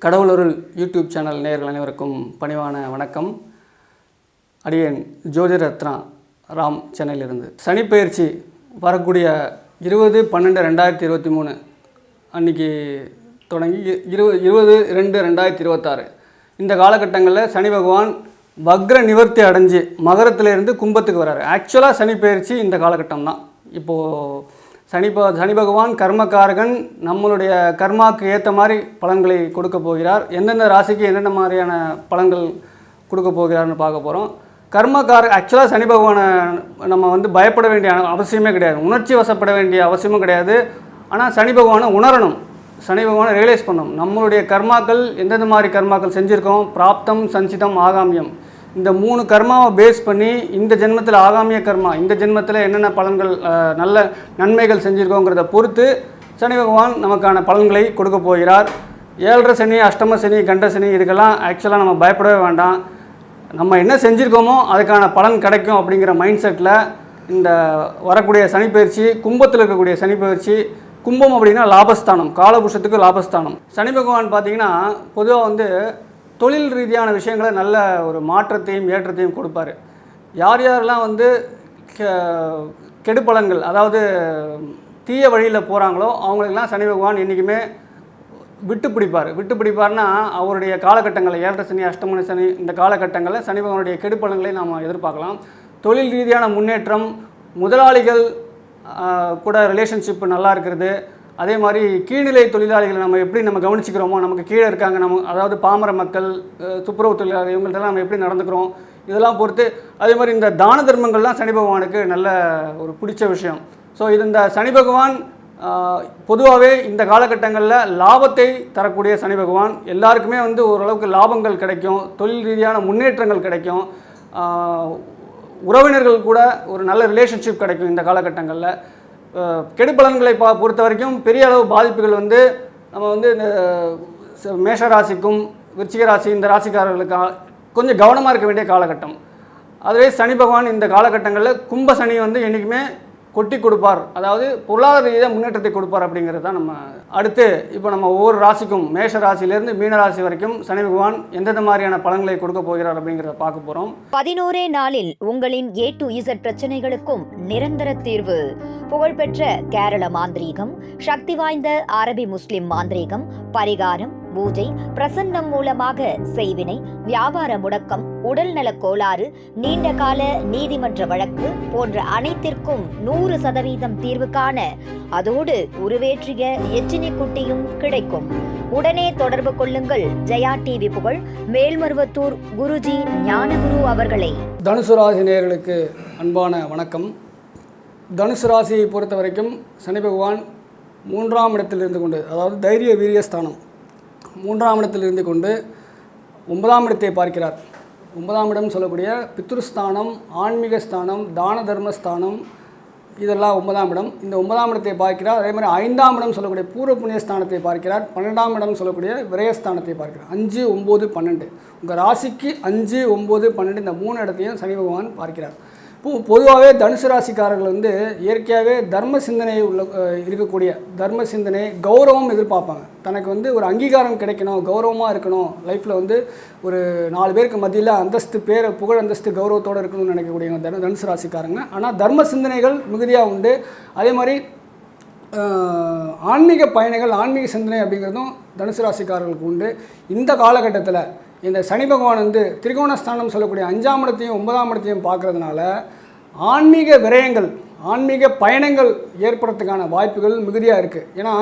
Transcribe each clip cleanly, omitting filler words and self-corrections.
கடவுளருள் YouTube channel நேயர்கள் அனைவருக்கும் பணிவான வணக்கம். அடியேன் ஜோதிரத்னா ராம் சென்னையிலிருந்து. சனிப்பெயர்ச்சி வரக்கூடிய 20/12/2023 அன்றைக்கி தொடங்கி 20/2/2026 இந்த காலகட்டங்களில் சனி பகவான் வக்ர நிவர்த்தி அடைஞ்சு மகரத்திலேருந்து கும்பத்துக்கு வர்றாரு. ஆக்சுவலாக சனிப்பெயர்ச்சி இந்த காலகட்டம் தான். இப்போது சனி பகவான் கர்மக்காரகன், நம்மளுடைய கர்மாவுக்கு ஏற்ற மாதிரி பலன்களை கொடுக்க போகிறார். எந்தெந்த ராசிக்கு என்னென்ன மாதிரியான பலன்கள் கொடுக்க போகிறார்னு பார்க்க போகிறோம். ஆக்சுவலாக சனி பகவானை நம்ம பயப்பட வேண்டிய அவசியமே கிடையாது, உணர்ச்சி வசப்பட வேண்டிய அவசியமும் கிடையாது. ஆனால் சனி பகவானை உணரணும், சனி பகவானை ரியலைஸ் பண்ணணும். நம்மளுடைய கர்மாக்கள் எந்தெந்த மாதிரி கர்மாக்கள் செஞ்சுருக்கோம், பிராப்தம், சஞ்சிதம், ஆகாமியம், இந்த 3 கர்மாவை பேஸ் பண்ணி இந்த ஜென்மத்தில் ஆகாமிய கர்மா, இந்த ஜென்மத்தில் என்னென்ன பலன்கள் நல்ல நன்மைகள் செஞ்சுருக்கோங்கிறத பொறுத்து சனி பகவான் நமக்கான பலன்களை கொடுக்க போகிறார். 7.5 சனி, அஷ்டம சனி, கண்ட சனி, இதுக்கெல்லாம் ஆக்சுவலாக நம்ம பயப்படவே வேண்டாம். நம்ம என்ன செஞ்சுருக்கோமோ அதுக்கான பலன் கிடைக்கும் அப்படிங்கிற மைண்ட் செட்டில் இந்த வரக்கூடிய சனிப்பெயர்ச்சி, கும்பத்தில் இருக்கக்கூடிய சனிப்பெயர்ச்சி, கும்பம் அப்படின்னா லாபஸ்தானம், காலபுருஷத்துக்கு லாபஸ்தானம். சனி பகவான் பார்த்திங்கன்னா பொதுவாக தொழில் ரீதியான விஷயங்களை நல்ல ஒரு மாற்றத்தையும் ஏற்றத்தையும் கொடுப்பார். யாரெல்லாம் கெடுபலன்கள், அதாவது தீய வழியில் போகிறாங்களோ அவங்களுக்கெல்லாம் சனி பகவான் என்றைக்குமே விட்டு பிடிப்பார்னா அவருடைய காலகட்டங்களில் 7.5 சனி, அஷ்டம சனி, இந்த காலகட்டங்களில் சனி பகவானுடைய கெடுபலன்களை நாம் எதிர்பார்க்கலாம். தொழில் ரீதியான முன்னேற்றம், முதலாளிகள் கூட ரிலேஷன்ஷிப் நல்லா இருக்கிறது, அதே மாதிரி கீழ்நிலை தொழிலாளிகளை நம்ம கவனிச்சிக்கிறோமோ, நமக்கு கீழே இருக்காங்க, அதாவது பாமர மக்கள், துப்புரவு தொழிலாளர்கள், இவங்கள்ட்டெல்லாம் நம்ம எப்படி நடந்துக்கிறோம், இதெல்லாம் பொறுத்து. அதே மாதிரி இந்த தான தர்மங்கள்லாம் சனி பகவானுக்கு நல்ல ஒரு பிடிச்ச விஷயம். ஸோ இந்த சனி பகவான் பொதுவாகவே இந்த காலகட்டங்களில் லாபத்தை தரக்கூடிய சனி பகவான். எல்லாருக்குமே ஓரளவுக்கு லாபங்கள் கிடைக்கும், தொழில் ரீதியான முன்னேற்றங்கள் கிடைக்கும், உறவினர்கள் கூட ஒரு நல்ல ரிலேஷன்ஷிப் கிடைக்கும். இந்த காலகட்டங்களில் கெடுபலன்களை பொறுத்த வரைக்கும் பெரிய அளவு பாதிப்புகள் நம்ம இந்த மேஷராசிக்கும் விருச்சிக ராசி, இந்த ராசிக்காரர்களுக்கு கொஞ்சம் கவனமாக இருக்க வேண்டிய காலகட்டம். அதுவே சனி பகவான் இந்த காலகட்டங்களில் கும்ப சனி என்றைக்குமே கொட்டி கொடுப்பார், அதாவது பொருளாதார ரீதியாக முன்னேற்றத்தை கொடுப்பார் அப்படிங்கிறது தான் நம்ம. அடுத்து இப்போ நம்ம ஒவ்வொரு ராசிக்கும், மேஷ ராசியிலேருந்து மீன ராசி வரைக்கும் சனி பகவான் எந்தெந்த மாதிரியான பலன்களை கொடுக்க போகிறார் அப்படிங்கிறத பார்க்க போகிறோம். 11 நாளில் உங்களின் A to Z பிரச்சனைகளுக்கும் நிரந்தர தீர்வு. புகழ்பெற்ற கேரள மாந்திரீகம், சக்தி வாய்ந்த அரபி முஸ்லிம் மாந்திரீகம், பரிகாரம், பூஜை, பிரசன்னம் மூலமாக செய்வினை, வியாபார முடக்கம், உடல்நலக் கோளாறு, நீண்ட கால நீதிமன்ற வழக்கு போன்ற அனைத்திற்கும் 100% தீர்வு காண அதோடு உருவேற்றிய எச்சினி குட்டியும் கிடைக்கும். உடனே தொடர்பு கொள்ளுங்கள் ஜெயா டிவி புகழ் மேல்மருவத்தூர் குருஜி ஞானகுரு அவர்களை. தனுசு ராசி நேயர்களுக்கு அன்பான வணக்கம். தனுசு ராசியை பொறுத்த வரைக்கும் சனி பகவான் 3ஆம் இடத்தில் இருந்து கொண்டு, அதாவது தைரிய வீரியஸ்தானம் 3ஆம் இடத்தில் இருந்து கொண்டு 9ஆம் இடத்தை பார்க்கிறார். 9ஆம் இடம் சொல்லக்கூடிய பித்ருஸ்தானம், ஆன்மீக ஸ்தானம், தான தர்மஸ்தானம், இதெல்லாம் 9ஆம் இடம். இந்த 9ஆம் இடத்தை பார்க்கிறார். அதே மாதிரி 5ஆம் இடம் சொல்லக்கூடிய பூர்வ புண்ணியஸ்தானத்தை பார்க்கிறார். 12ஆம் இடம் சொல்லக்கூடிய விரயஸ்தானத்தை பார்க்கிறார். 5, 9, 12 உங்கள் ராசிக்கு 5, 9, 12 இந்த 3 இடத்தையும் சனி பகவான் பார்க்கிறார். பொதுவாகவே தனுசு ராசிக்காரர்கள் இயற்கையாகவே தர்ம சிந்தனை இருக்கக்கூடிய, தர்ம சிந்தனை, கௌரவம் எதிர்பார்ப்பாங்க. தனக்கு ஒரு அங்கீகாரம் கிடைக்கணும், கௌரவமாக இருக்கணும், லைஃப்பில் ஒரு 4 பேருக்கு மத்தியில் அந்தஸ்து, புகழ், அந்தஸ்து, கௌரவத்தோடு இருக்கணும்னு நினைக்கக்கூடிய தனுசு ராசிக்காரங்க. ஆனால் தர்ம சிந்தனைகள் மிகுதியாக உண்டு. அதே மாதிரி ஆன்மீக பயணங்கள், ஆன்மீக சிந்தனை அப்படிங்கிறதும் தனுசு ராசிக்காரர்களுக்கு உண்டு. இந்த காலகட்டத்தில் இந்த சனி பகவான் திரிகோணஸ்தானம் சொல்லக்கூடிய 5ஆம் இடத்தையும் 9ஆம் இடத்தையும் பார்க்குறதுனால ஆன்மீக விரயங்கள், ஆன்மீக பயணங்கள் ஏற்படுறதுக்கான வாய்ப்புகள் மிகுதியாக இருக்குது. ஏன்னா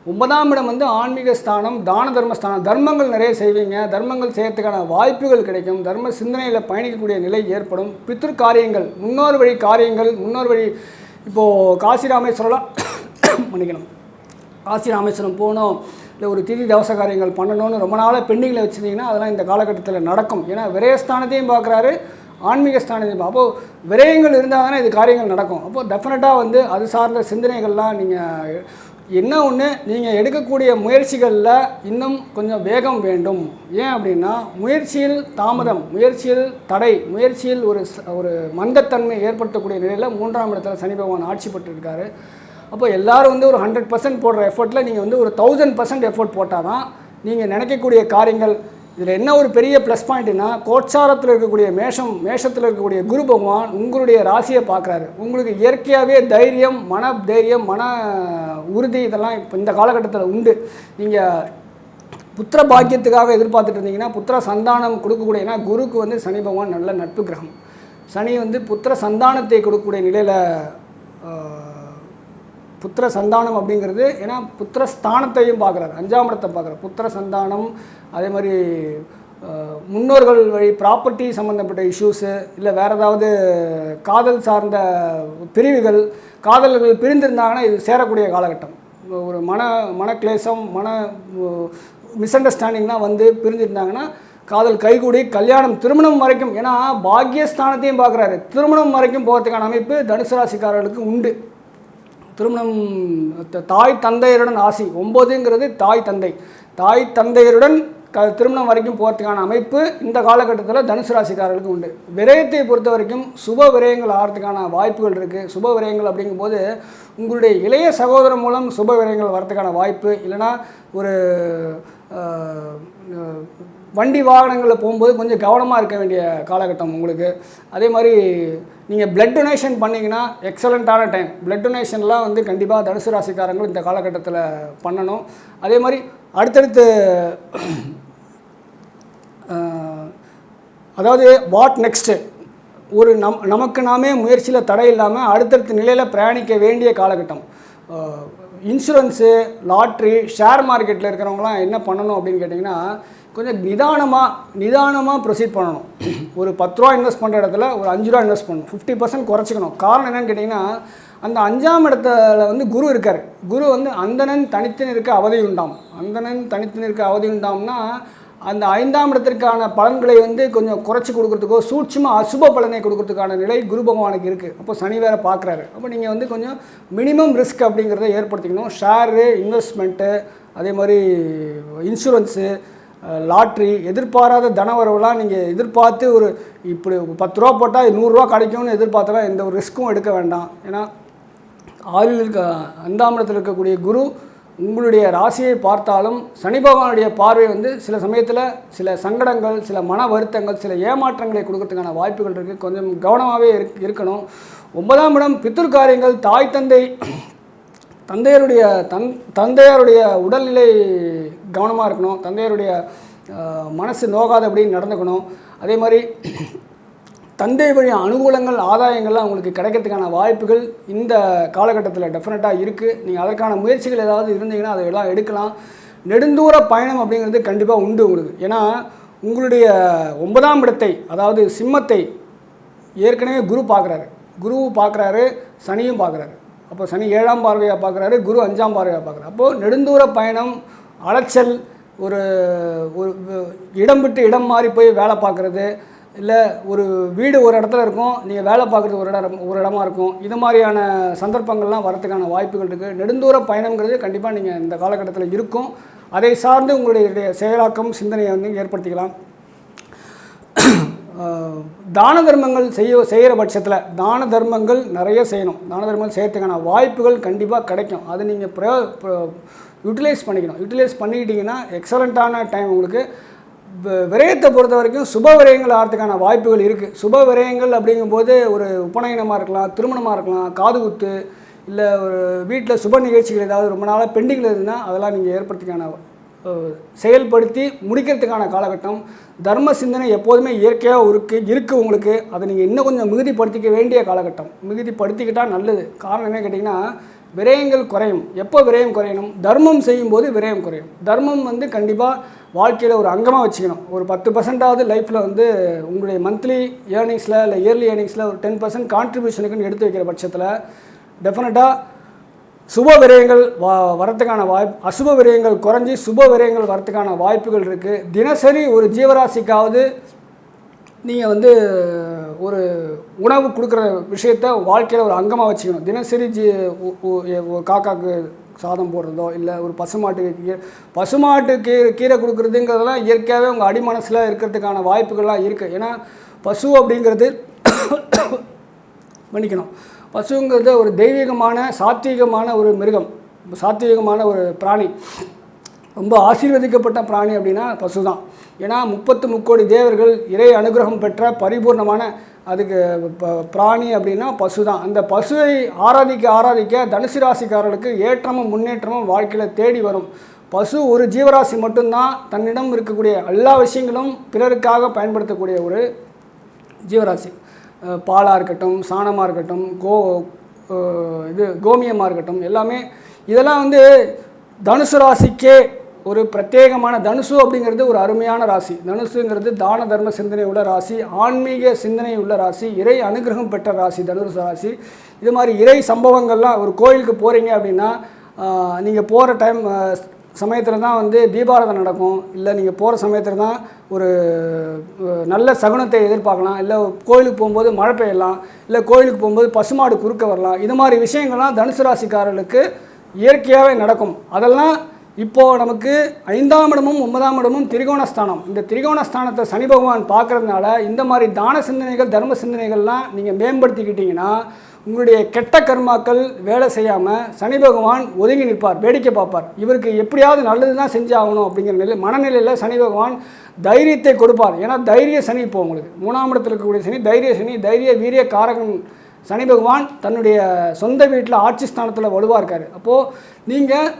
9ஆம் இடம் ஆன்மீக ஸ்தானம், தான தர்மஸ்தானம், தர்மங்கள் நிறைய செய்வீங்க, தர்மங்கள் செய்யறதுக்கான வாய்ப்புகள் கிடைக்கும், தர்ம சிந்தனையில் பயணிக்கக்கூடிய நிலை ஏற்படும். பித்ரு காரியங்கள், முன்னோர் வழி காரியங்கள், முன்னோர் வழி, இப்போது காசி ராமேஸ்வரம்லாம் பண்ணிக்கணும், காசி ராமேஸ்வரம் போகணும், இல்லை ஒரு திதி தவச காரியங்கள் பண்ணணும்னு ரொம்ப நாளாக பெண்டிங்கில் வச்சுருந்தீங்கன்னா அதெல்லாம் இந்த காலகட்டத்தில் நடக்கும். ஏன்னா விரயஸ்தானத்தையும் பார்க்குறாரு, ஆன்மீக ஸ்தானத்தையும். அப்போது விரயங்கள் இருந்தால் தானே இது காரியங்கள் நடக்கும். அப்போது டெஃபினட்டாக அது சார்ந்த சிந்தனைகள்லாம் நீங்கள் என்ன ஒன்று, நீங்கள் எடுக்கக்கூடிய முயற்சிகளில் இன்னும் கொஞ்சம் வேகம் வேண்டும். ஏன் அப்படின்னா முயற்சியில் தாமதம், முயற்சியில் தடை, முயற்சியில் ஒரு மந்தத்தன்மை ஏற்படுத்தக்கூடிய நிலையில் 3ஆம் இடத்துல சனி பகவான் ஆட்சி பெற்றிருக்காரு. அப்போ எல்லோரும் ஒரு 100% போடுற எஃபர்ட்டில் நீங்கள் ஒரு 1000% எஃபர்ட் போட்டால் தான் நீங்கள் நினைக்கக்கூடிய காரியங்கள். இதில் என்ன ஒரு பெரிய ப்ளஸ் பாயிண்ட்னா, கோட்சாரத்தில் இருக்கக்கூடிய மேஷத்தில் இருக்கக்கூடிய குரு பகவான் உங்களுடைய ராசியை பார்க்குறாரு. உங்களுக்கு இயற்கையாகவே தைரியம், மன உறுதி இதெல்லாம் இப்போ இந்த காலகட்டத்தில் உண்டு. நீங்கள் புத்திர பாக்கியத்துக்காக எதிர்பார்த்துட்டு இருந்தீங்கன்னா, புத்திர சந்தானம் கொடுக்கக்கூடிய, ஏன்னா குருக்கு வந்து சனி பகவான் நல்ல நட்பு கிரகம். சனி வந்து புத்திர சந்தானத்தை கொடுக்கக்கூடிய நிலையில், புத்திர சந்தானம் அப்படிங்கிறது, ஏன்னா புத்திர ஸ்தானத்தையும் பார்க்குறாரு, 5ஆம் இடத்தை பார்க்குறாரு. புத்திர சந்தானம், அதே மாதிரி முன்னோர்கள் வழி ப்ராப்பர்ட்டி சம்மந்தப்பட்ட இஷ்யூஸு, இல்லை வேறு ஏதாவது காதல் சார்ந்த பிரிவுகள், காதல்கள் பிரிந்திருந்தாங்கன்னா இது சேரக்கூடிய காலகட்டம். ஒரு மனக்லேசம், மிஸ் அண்டர்ஸ்டாண்டிங்லாம் வந்து பிரிஞ்சிருந்தாங்கன்னா காதல் கைகூடி கல்யாணம், திருமணம் வரைக்கும், ஏன்னா பாக்கியஸ்தானத்தையும் பார்க்குறாரு, திருமணம் வரைக்கும் போகிறதுக்கான அமைப்பு தனுசு ராசிக்காரர்களுக்கு உண்டு. திருமணம், தாய் தந்தையருடன் ஆசி, 9ங்கிறது தாய் தந்தையருடன் திருமணம் வரைக்கும் போகிறதுக்கான அமைப்பு இந்த காலகட்டத்தில் தனுசு ராசிக்காரர்களுக்கு உண்டு. விரயத்தை பொறுத்த வரைக்கும் சுப விரயங்கள் ஆகிறதுக்கான வாய்ப்புகள் இருக்குது. சுப விரயங்கள் அப்படிங்கும்போது உங்களுடைய இளைய சகோதரன் மூலம் சுப விரயங்கள் வரதுக்கான வாய்ப்பு, இல்லைனா ஒரு வண்டி வாகனங்களில் போகும்போது கொஞ்சம் கவனமாக இருக்க வேண்டிய காலகட்டம் உங்களுக்கு. அதே மாதிரி நீங்கள் பிளட் டொனேஷன் பண்ணிங்கன்னா எக்ஸலண்ட்டான டைம். பிளட் டொனேஷன்லாம் வந்து கண்டிப்பாக தனுசு ராசிக்காரங்கள் இந்த காலகட்டத்தில் பண்ணணும். அதே மாதிரி அடுத்தடுத்து அதாவது வாட் நெக்ஸ்ட்டு, ஒரு நமக்கு நாமே முயற்சியில் தடை இல்லாமல் அடுத்தடுத்த நிலையில் பிரயாணிக்க வேண்டிய காலகட்டம். இன்சூரன்ஸு, லாட்ரி, ஷேர் மார்க்கெட்டில் இருக்கிறவங்களாம் என்ன பண்ணணும் அப்படின்னு கேட்டிங்கன்னா, கொஞ்சம் நிதானமாக ப்ரொசீட் பண்ணணும். ஒரு 10 ரூபா இன்வெஸ்ட் பண்ணுற இடத்துல ஒரு 5 ரூபா இன்வெஸ்ட் பண்ணணும். 50% குறைச்சிக்கணும். காரணம் என்னென்னு கேட்டிங்கன்னா, அந்த 5ஆம் இடத்துல வந்து குரு இருக்கார். குரு வந்து அந்தணன் தனித்து நிற்க அவதி உண்டாம்னா அந்த 5ஆம் இடத்திற்கான பலன்களை வந்து கொஞ்சம் குறைச்சி கொடுக்குறதுக்கோ, சூட்சமாக அசுப பலனை கொடுக்கறதுக்கான நிலை குரு பகவானுக்கு இருக்குது. அப்போ சனி வேறு பார்க்குறாரு. அப்போ நீங்கள் வந்து கொஞ்சம் மினிமம் ரிஸ்க் அப்படிங்கிறத ஏற்படுத்திக்கணும். ஷேரு, இன்வெஸ்ட்மெண்ட்டு, அதே மாதிரி இன்சூரன்ஸு, லாட்ரி, எதிர்பாராத தனவரவுலாம் நீங்கள் எதிர்பார்த்து ஒரு இப்படி 10 ரூபா போட்டால் 100 ரூபா கிடைக்கும்னு எதிர்பார்த்தலாம் எந்த ஒரு ரிஸ்க்கும் எடுக்க வேண்டாம். ஏன்னா 5ஆம் இடத்தில் இருக்கக்கூடிய குரு உங்களுடைய ராசியை பார்த்தாலும் சனி பகவானுடைய பார்வை வந்து சில சமயத்தில் சில சங்கடங்கள், சில மன வருத்தங்கள், சில ஏமாற்றங்களை கொடுக்கறதுக்கான வாய்ப்புகள் இருக்குது. கொஞ்சம் கவனமாகவே இருக்கணும். 9ஆம் இடம் பித்ரு காரியங்கள், தாய் தந்தையாருடைய உடல்நிலை கவனமாக இருக்கணும். தந்தையாருடைய மனசு நோகாத அப்படின்னு நடந்துக்கணும். அதே மாதிரி தந்தை வழி அனுகூலங்கள், ஆதாயங்கள்லாம் உங்களுக்கு கிடைக்கிறதுக்கான வாய்ப்புகள் இந்த காலகட்டத்தில் டெஃபினட்டாக இருக்குது. நீங்கள் அதற்கான முயற்சிகள் ஏதாவது இருந்தீங்கன்னா அதையெல்லாம் எடுக்கலாம். நெடுந்தூர பயணம் அப்படிங்கிறது கண்டிப்பாக உண்டு உங்களுக்கு. ஏன்னா உங்களுடைய 9ஆம் இடத்தை, அதாவது சிம்மத்தை ஏற்கனவே குரு பார்க்குறாரு, சனியும் பார்க்குறாரு. அப்போ சனி 7ஆம் பார்வையாக பார்க்குறாரு, குரு 5ஆம் பார்வையாக பார்க்குறாரு. அப்போது நெடுந்தூர பயணம், அலைச்சல், ஒரு இடம் விட்டு இடம் மாறி போய் வேலை பார்க்குறது, இல்லை ஒரு வீடு ஒரு இடத்துல இருக்கும், நீங்கள் வேலை பார்க்குறது ஒரு இடமா இருக்கும். இது மாதிரியான சந்தர்ப்பங்கள்லாம் வரதுக்கான வாய்ப்புகள் இருக்குது. நெடுந்தூர பயணங்கிறது கண்டிப்பாக நீங்கள் இந்த காலகட்டத்தில் இருக்கும். அதை சார்ந்து உங்களுடைய செயலாக்கம், சிந்தனையை வந்து ஏற்படுத்திக்கலாம். தான தர்மங்கள் செய்கிற பட்சத்தில் தான தர்மங்கள் நிறைய செய்யணும். தான தர்மங்கள் செய்யறதுக்கான வாய்ப்புகள் கண்டிப்பாக கிடைக்கும். அதை நீங்கள் யூட்டிலைஸ் பண்ணிக்கிட்டிங்கன்னா எக்ஸலண்ட்டான டைம் உங்களுக்கு. விரயத்தை பொறுத்த வரைக்கும் சுப விரயங்கள் ஆகிறதுக்கான வாய்ப்புகள் இருக்குது. சுப விரயங்கள் அப்படிங்கும்போது ஒரு உபநயனமாக இருக்கலாம், திருமணமாக இருக்கலாம், காது குத்து, இல்லை ஒரு வீட்டில் சுப நிகழ்ச்சிகள் ஏதாவது ரொம்ப நாளாக பெண்டிங்கில் இருந்ததுன்னா அதெல்லாம் நீங்கள் ஏற்படுத்திக்கான செயல்படுத்தி முடிக்கிறதுக்கான காலகட்டம். தர்ம சிந்தனை எப்போதுமே இயற்கையாக இருக்குது உங்களுக்கு. அதை நீங்கள் இன்னும் கொஞ்சம் மிகுதிப்படுத்திக்க வேண்டிய காலகட்டம். மிகுதிப்படுத்திக்கிட்டால் நல்லது. காரணம் என்ன கேட்டிங்கன்னா, விரயங்கள் குறையும். எப்போ விரயம் குறையணும்? தர்மம் செய்யும்போது விரயம் குறையும். தர்மம் வந்து கண்டிப்பாக வாழ்க்கையில் ஒரு அங்கமாக வச்சுக்கணும். ஒரு 10%ஆவது லைஃப்பில் வந்து உங்களுடைய மந்த்லி ஏர்னிங்ஸில் இல்லை இயர்லி ஏர்னிங்ஸில் ஒரு 10% கான்ட்ரிபியூஷனுக்குன்னு எடுத்து வைக்கிற பட்சத்தில் டெஃபினட்டாக சுப விரயங்கள் வரத்துக்கான அசுப விரயங்கள் குறைஞ்சி சுப விரயங்கள் வரத்துக்கான வாய்ப்புகள் இருக்குது. தினசரி ஒரு ஜீவராசிக்காவது நீங்கள் வந்து ஒரு உணவு கொடுக்குற விஷயத்த வாழ்க்கையில் ஒரு அங்கமாக வச்சுக்கணும். தினசரி ஒரு காக்காவுக்கு சாதம் போடுறதோ, இல்லை ஒரு பசுமாட்டுக்கு கீரை கொடுக்குறதுங்கிறதெல்லாம் இயற்கையாகவே உங்கள் அடிமனசில் இருக்கிறதுக்கான வாய்ப்புகள்லாம் இருக்குது. ஏன்னா பசு அப்படிங்கிறது மன்னிக்கணும், பசுங்கிறது ஒரு தெய்வீகமான சாத்வீகமான ஒரு மிருகம், சாத்வீகமான ஒரு பிராணி. ரொம்ப ஆசீர்வதிக்கப்பட்ட பிராணி அப்படின்னா பசு தான். ஏன்னா 33 தேவர்கள் இறை அனுகிரகம் பெற்ற பரிபூர்ணமான அதுக்கு பிராணி அப்படின்னா பசு தான். அந்த பசுவை ஆராதிக்க தனுசு ராசிக்காரர்களுக்கு ஏற்றமும் முன்னேற்றமும் வாழ்க்கையில் தேடி வரும். பசு ஒரு ஜீவராசி மட்டும்தான் தன்னிடம் இருக்கக்கூடிய எல்லா விஷயங்களும் பிறருக்காக பயன்படுத்தக்கூடிய ஒரு ஜீவராசி. பாலாக இருக்கட்டும், சாணமாக இருக்கட்டும், கோமியமாக இருக்கட்டும், எல்லாமே இதெல்லாம் தனுசு ராசிக்கே ஒரு பிரத்யேகமான. தனுசு அப்படிங்கிறது ஒரு அருமையான ராசி. தனுசுங்கிறது தான தர்ம சிந்தனை உள்ள ராசி, ஆன்மீக சிந்தனை உள்ள ராசி, இறை அனுகிரகம் பெற்ற ராசி தனுசு ராசி. இது மாதிரி இறை சம்பவங்கள்லாம் ஒரு கோயிலுக்கு போகிறீங்க அப்படின்னா நீங்கள் போகிற சமயத்தில் தான் தீபாராதனை நடக்கும். இல்லை நீங்கள் போகிற சமயத்தில் தான் ஒரு நல்ல சகுனத்தை எதிர்பார்க்கலாம். இல்லை கோயிலுக்கு போகும்போது மழை பெய்யலாம். இல்லை கோயிலுக்கு போகும்போது பசுமாடு குறுக்க வரலாம். இது மாதிரி விஷயங்கள்லாம் தனுசு ராசிக்காரர்களுக்கு இயற்கையாகவே நடக்கும். அதெல்லாம் இப்போது நமக்கு 5ஆம் இடமும் 9ஆம் இடமும் திரிகோணஸ்தானம். இந்த திரிகோணஸ்தானத்தை சனி பகவான் பார்க்குறதுனால இந்த மாதிரி தான சிந்தனைகள் தர்ம சிந்தனைகள்லாம் நீங்கள் மேம்படுத்திக்கிட்டிங்கன்னா உங்களுடைய கெட்ட கர்மாக்கள் வேலை செய்யாமல் சனி பகவான் ஒதுங்கி நிற்பார், வேடிக்கை பார்ப்பார். இவருக்கு எப்படியாவது நல்லது தான் செஞ்சாகணும் அப்படிங்கிற மனநிலையில் சனி பகவான் தைரியத்தை கொடுப்பார். ஏன்னா தைரிய சனி இப்போ உங்களுக்கு 3ஆம் இடத்தில் இருக்கக்கூடிய சனி தைரிய சனி, தைரிய வீரிய காரகன் சனி பகவான் தன்னுடைய சொந்த வீட்டில் ஆட்சி ஸ்தானத்தில் வலுவாக இருக்கார். அப்போது நீங்கள்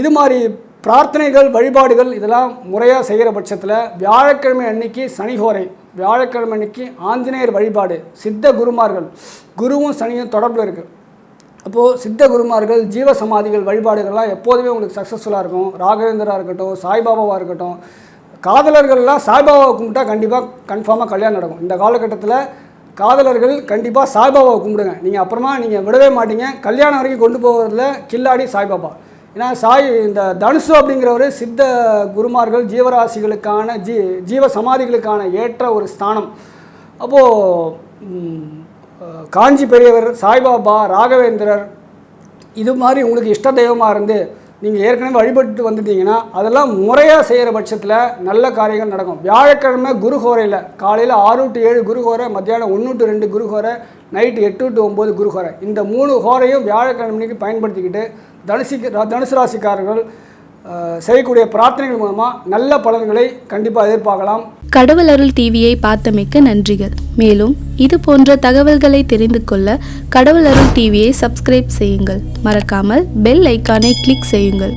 இது மாதிரி பிரார்த்தனைகள் வழிபாடுகள் இதெல்லாம் முறையாக செய்கிற பட்சத்தில் வியாழக்கிழமை அன்னைக்கு சனிஹோரை, வியாழக்கிழமை அன்னைக்கு ஆஞ்சநேயர் வழிபாடு, சித்த குருமார்கள், குருவும் சனியும் தொடர்பில் இருக்குது. அப்போது சித்த குருமார்கள் ஜீவ சமாதிகள் வழிபாடுகள்லாம் எப்போதுமே உங்களுக்கு சக்ஸஸ்ஃபுல்லாக இருக்கும். ராகவேந்திரா இருக்கட்டும், சாய்பாபாவாக இருக்கட்டும். காதலர்கள்லாம் சாய்பாபாவை கும்பிட்டா கன்ஃபார்மாக கல்யாணம் நடக்கும். இந்த காலகட்டத்தில் காதலர்கள் கண்டிப்பாக சாய்பாபாவை கும்பிடுங்க. நீங்கள் அப்புறமா நீங்கள் விடவே மாட்டீங்க. கல்யாணம் வரைக்கும் கொண்டு போகிறதுல கில்லாடி சாய்பாபா. ஏன்னா இந்த தனுசு அப்படிங்கிறவர் சித்த குருமார்கள் ஜீவராசிகளுக்கான ஜீவ சமாதிகளுக்கான ஏற்ற ஒரு ஸ்தானம். அப்போது காஞ்சி பெரியவர், சாய்பாபா, ராகவேந்திரர் இது மாதிரி உங்களுக்கு இஷ்ட தெய்வமாக இருந்து நீங்கள் ஏற்கனவே வழிபட்டு வந்துட்டீங்கன்னா அதெல்லாம் முறையாக செய்கிற பட்சத்தில் நல்ல காரியங்கள் நடக்கும். வியாழக்கிழமை குருஹோரையில் காலையில் 6 to 7 குருஹோரை, மத்தியானம் 1 to 2 குருஹோரை, நைட்டு 8 to 9 குருஹோரை. இந்த 3 ஹோரையும் வியாழக்கிழமைக்கு பயன்படுத்திக்கிட்டு தனுசு ராசிக்காரர்கள் செய்யக்கூடிய பிரார்த்தனைகள் மூலமாக நல்ல பலன்களை கண்டிப்பாக எதிர்பார்க்கலாம். கடவுள் அருள் டிவியை பார்த்தமைக்கு நன்றிகள். மேலும் இது போன்ற தகவல்களை தெரிந்து கொள்ள கடவுள் அருள் டிவியை சப்ஸ்கிரைப் செய்யுங்கள். மறக்காமல் பெல் ஐக்கானை கிளிக் செய்யுங்கள்.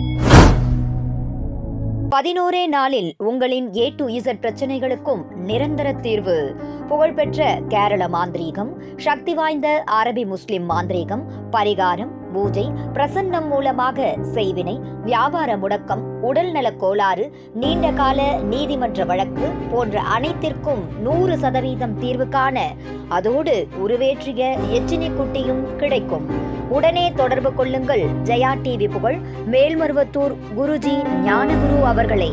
11 நாளில் உங்களின் A to Z பிரச்சனைகளுக்கும் நிரந்தர தீர்வு. புகழ்பெற்ற கேரள மாந்திரீகம், சக்தி வாய்ந்த அரபி முஸ்லிம் மாந்திரீகம், பரிகாரம், பூஜை, பிரசன்னம் மூலமாக செய்வினை, வியாபார முடக்கம், உடல்நலக் கோளாறு, நீண்ட கால நீதிமன்ற வழக்கு போன்ற அனைத்திற்கும் 100% தீர்வு காண அதோடு உருவேற்றிய எச்சினி குட்டியும் கிடைக்கும். உடனே தொடர்பு கொள்ளுங்கள் ஜெயா டிவி புகழ் மேல்மருவத்தூர் குருஜி ஞானகுரு அவர்களை.